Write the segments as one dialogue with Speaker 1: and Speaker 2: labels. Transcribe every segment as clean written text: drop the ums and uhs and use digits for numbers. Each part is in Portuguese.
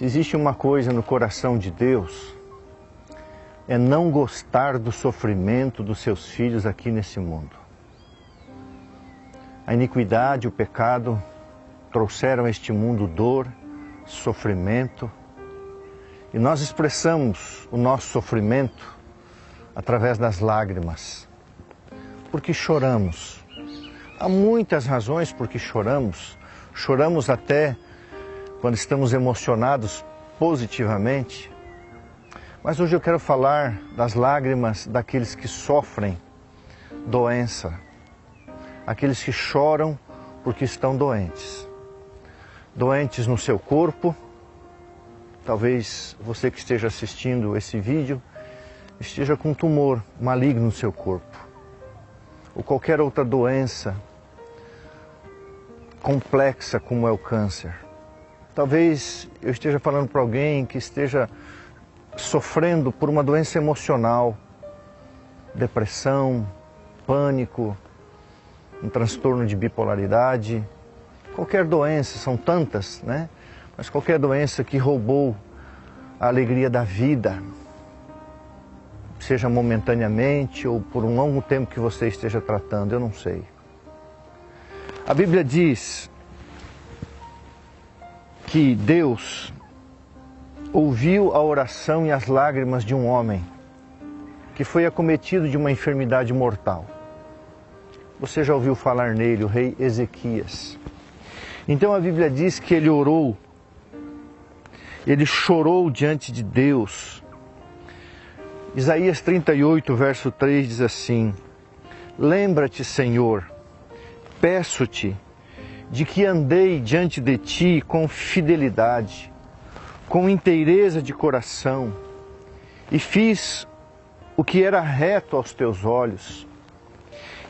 Speaker 1: Se existe uma coisa no coração de Deus, é não gostar do sofrimento dos seus filhos aqui nesse mundo. A iniquidade, o pecado trouxeram a este mundo dor, sofrimento, e nós expressamos o nosso sofrimento através das lágrimas, porque choramos. Há muitas razões por que choramos. Choramos até quando estamos emocionados positivamente. Mas hoje eu quero falar das lágrimas daqueles que sofrem doença, aqueles que choram porque estão doentes. Doentes no seu corpo. Talvez você que esteja assistindo esse vídeo esteja com um tumor maligno no seu corpo, ou qualquer outra doença complexa como é o câncer. Talvez eu esteja falando para alguém que esteja sofrendo por uma doença emocional, depressão, pânico, um transtorno de bipolaridade, qualquer doença, são tantas, né? Mas qualquer doença que roubou a alegria da vida, seja momentaneamente ou por um longo tempo que você esteja tratando, eu não sei. A Bíblia diz que Deus ouviu a oração e as lágrimas de um homem que foi acometido de uma enfermidade mortal. Você já ouviu falar nele, o rei Ezequias. Então a Bíblia diz que ele orou, ele chorou diante de Deus. Isaías 38, verso 3 diz assim: lembra-te, Senhor, peço-te, de que andei diante de ti com fidelidade, com inteireza de coração, e fiz o que era reto aos teus olhos.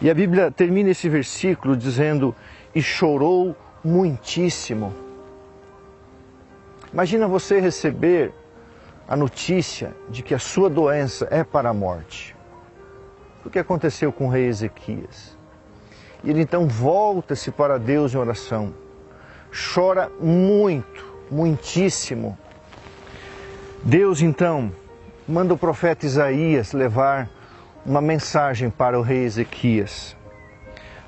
Speaker 1: E a Bíblia termina esse versículo dizendo: e chorou muitíssimo. Imagina você receber a notícia de que a sua doença é para a morte. O que aconteceu com o rei Ezequias? E ele então volta-se para Deus em oração. Chora muito, muitíssimo. Deus então manda o profeta Isaías levar uma mensagem para o rei Ezequias.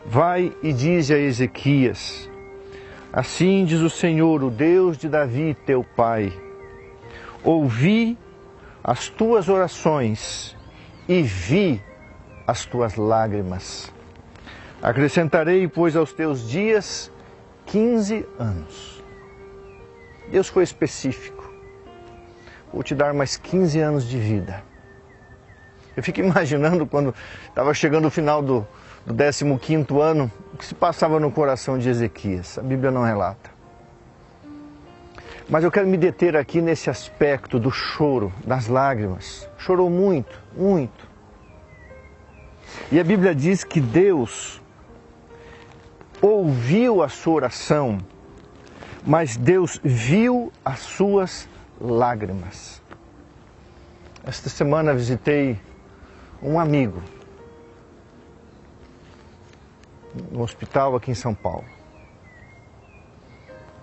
Speaker 1: Vai e dize a Ezequias: assim diz o Senhor, o Deus de Davi, teu pai: ouvi as tuas orações e vi as tuas lágrimas. Acrescentarei, pois, aos teus dias 15 anos. Deus foi específico. Vou te dar mais 15 anos de vida. Eu fico imaginando quando estava chegando o final do 15º ano, o que se passava no coração de Ezequias. A Bíblia não relata. Mas eu quero me deter aqui nesse aspecto do choro, das lágrimas. Chorou muito, muito. E a Bíblia diz que Deus ouviu a sua oração, mas Deus viu as suas lágrimas. Esta semana visitei um amigo no hospital aqui em São Paulo.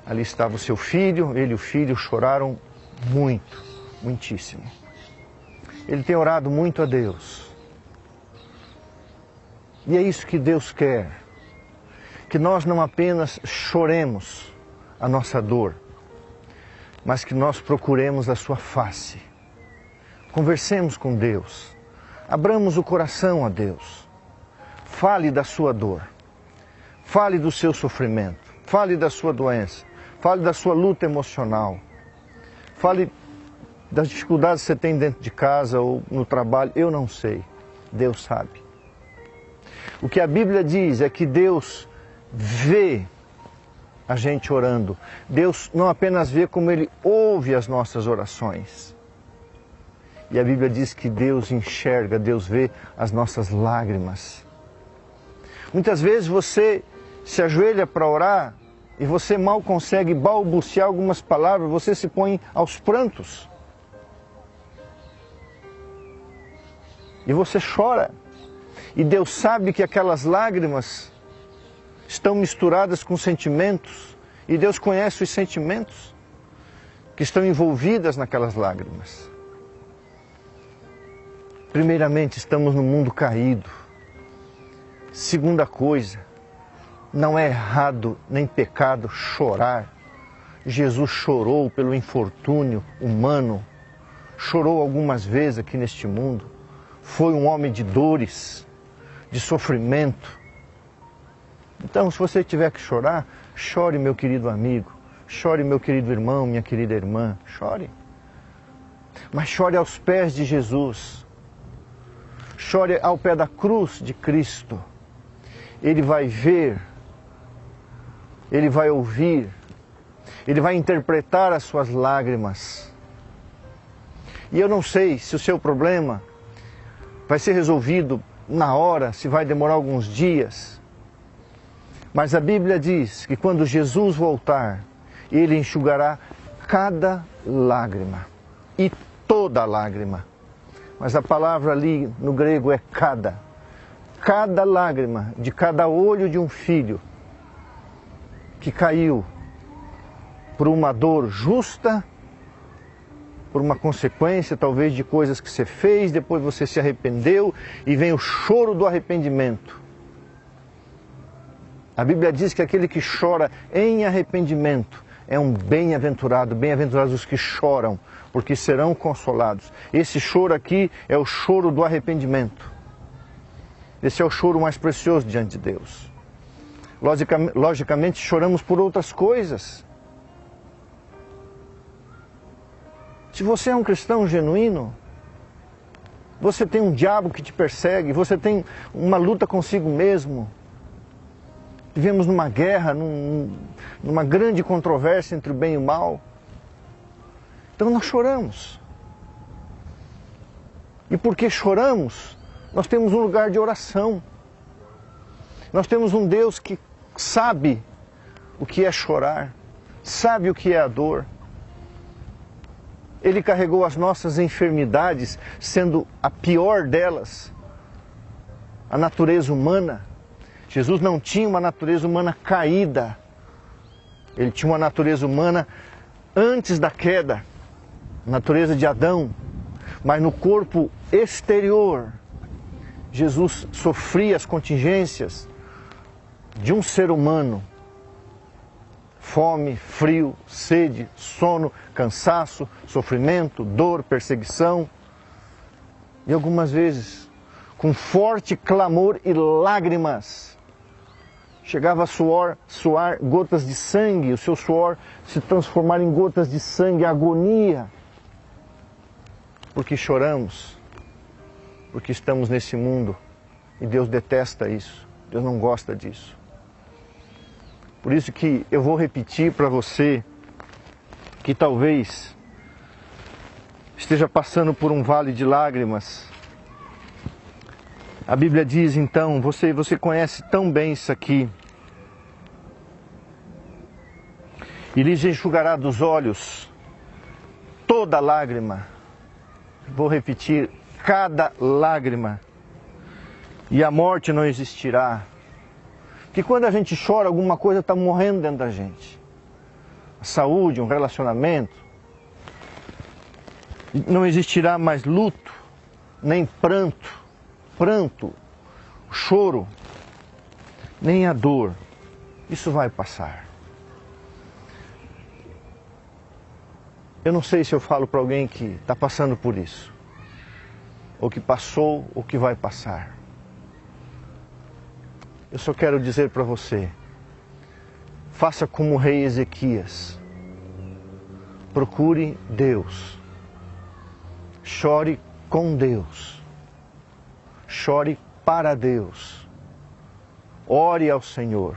Speaker 1: Ali estava o seu filho, ele e o filho choraram muito, muitíssimo. Ele tem orado muito a Deus. E é isso que Deus quer, que nós não apenas choremos a nossa dor, mas que nós procuremos a sua face. Conversemos com Deus, abramos o coração a Deus. Fale da sua dor, fale do seu sofrimento, fale da sua doença, fale da sua luta emocional, fale das dificuldades que você tem dentro de casa ou no trabalho, eu não sei, Deus sabe. O que a Bíblia diz é que Deus vê a gente orando. Deus não apenas vê, como Ele ouve as nossas orações. E a Bíblia diz que Deus enxerga, Deus vê as nossas lágrimas. Muitas vezes você se ajoelha para orar e você mal consegue balbuciar algumas palavras, você se põe aos prantos. E você chora. E Deus sabe que aquelas lágrimas estão misturadas com sentimentos. E Deus conhece os sentimentos que estão envolvidas naquelas lágrimas. Primeiramente, estamos no mundo caído. Segunda coisa, não é errado nem pecado chorar. Jesus chorou pelo infortúnio humano, chorou algumas vezes aqui neste mundo. Foi um homem de dores, de sofrimento. Então, se você tiver que chorar, chore, meu querido amigo. Chore, meu querido irmão, minha querida irmã. Chore. Mas chore aos pés de Jesus. Chore ao pé da cruz de Cristo. Ele vai ver, Ele vai ouvir, Ele vai interpretar as suas lágrimas. E eu não sei se o seu problema vai ser resolvido na hora, se vai demorar alguns dias. Mas a Bíblia diz que quando Jesus voltar, Ele enxugará cada lágrima e toda lágrima. Mas a palavra ali no grego é cada. Cada lágrima de cada olho de um filho que caiu por uma dor justa, por uma consequência talvez de coisas que você fez, depois você se arrependeu e vem o choro do arrependimento. A Bíblia diz que aquele que chora em arrependimento é um bem-aventurado, bem-aventurados os que choram, porque serão consolados. Esse choro aqui é o choro do arrependimento. Esse é o choro mais precioso diante de Deus. Logicamente, choramos por outras coisas. Se você é um cristão genuíno, você tem um diabo que te persegue, você tem uma luta consigo mesmo. Vivemos numa guerra, numa grande controvérsia entre o bem e o mal. Então nós choramos. E porque choramos, nós temos um lugar de oração. Nós temos um Deus que sabe o que é chorar, sabe o que é a dor. Ele carregou as nossas enfermidades, sendo a pior delas a natureza humana. Jesus não tinha uma natureza humana caída. Ele tinha uma natureza humana antes da queda, natureza de Adão. Mas no corpo exterior, Jesus sofria as contingências de um ser humano. Fome, frio, sede, sono, cansaço, sofrimento, dor, perseguição. E algumas vezes, com forte clamor e lágrimas, chegava a suar gotas de sangue, o seu suor se transformar em gotas de sangue, agonia. Porque choramos, porque estamos nesse mundo e Deus detesta isso, Deus não gosta disso. Por isso que eu vou repetir para você que talvez esteja passando por um vale de lágrimas. A Bíblia diz então, você conhece tão bem isso aqui. E lhes enxugará dos olhos toda lágrima. Vou repetir, cada lágrima. E a morte não existirá. Porque quando a gente chora, alguma coisa está morrendo dentro da gente. A saúde, um relacionamento. Não existirá mais luto, nem pranto, choro, nem a dor. Isso vai passar. Eu não sei se eu falo para alguém que está passando por isso, ou que passou, ou que vai passar. Eu só quero dizer para você, faça como o rei Ezequias. Procure Deus. Chore com Deus. Chore para Deus. Ore ao Senhor.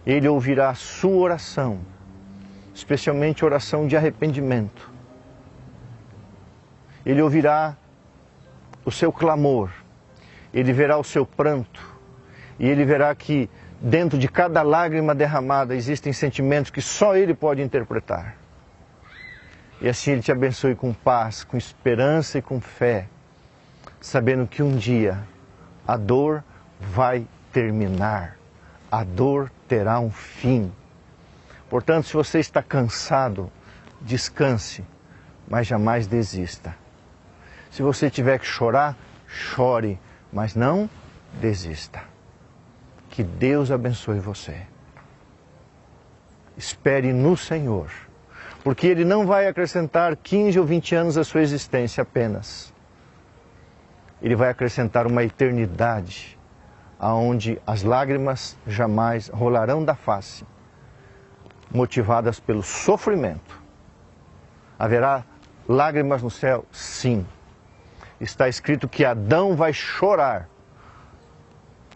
Speaker 1: Ele ouvirá a sua oração, especialmente oração de arrependimento. Ele ouvirá o seu clamor. Ele verá o seu pranto. E ele verá que dentro de cada lágrima derramada existem sentimentos que só Ele pode interpretar. E assim Ele te abençoe com paz, com esperança e com fé, sabendo que um dia a dor vai terminar. A dor terá um fim. Portanto, se você está cansado, descanse, mas jamais desista. Se você tiver que chorar, chore, mas não desista. Que Deus abençoe você. Espere no Senhor, porque Ele não vai acrescentar 15 ou 20 anos à sua existência apenas. Ele vai acrescentar uma eternidade, aonde as lágrimas jamais rolarão da face, motivadas pelo sofrimento. Haverá lágrimas no céu? Sim. Está escrito que Adão vai chorar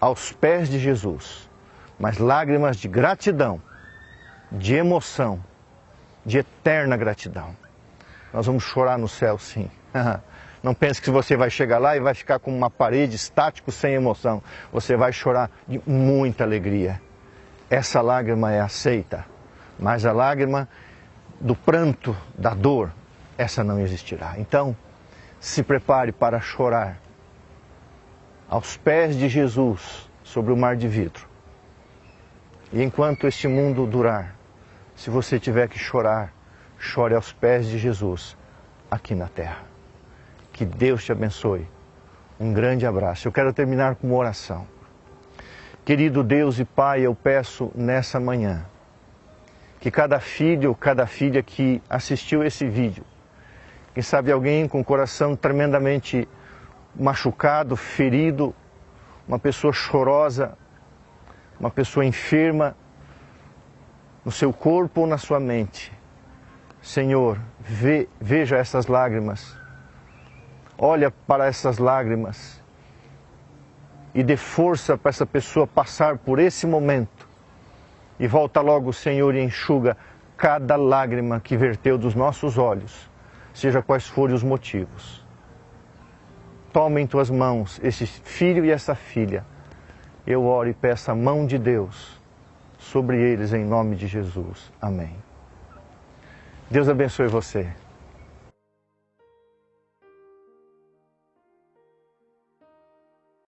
Speaker 1: aos pés de Jesus, mas lágrimas de gratidão, de emoção, de eterna gratidão. Nós vamos chorar no céu, sim. Não pense que você vai chegar lá e vai ficar como uma parede estático, sem emoção. Você vai chorar de muita alegria. Essa lágrima é aceita, mas a lágrima do pranto, da dor, essa não existirá. Então, se prepare para chorar aos pés de Jesus sobre o mar de vidro. E enquanto este mundo durar, se você tiver que chorar, chore aos pés de Jesus aqui na terra. Que Deus te abençoe. Um grande abraço. Eu quero terminar com uma oração. Querido Deus e Pai, eu peço nessa manhã que cada filho, cada filha que assistiu esse vídeo, quem sabe alguém com o coração tremendamente machucado, ferido, uma pessoa chorosa, uma pessoa enferma no seu corpo ou na sua mente. Senhor, veja essas lágrimas, olha para essas lágrimas e dê força para essa pessoa passar por esse momento. E volta logo, Senhor, e enxuga cada lágrima que verteu dos nossos olhos, seja quais forem os motivos. Toma em tuas mãos esse filho e essa filha. Eu oro e peço a mão de Deus sobre eles em nome de Jesus. Amém. Deus abençoe você.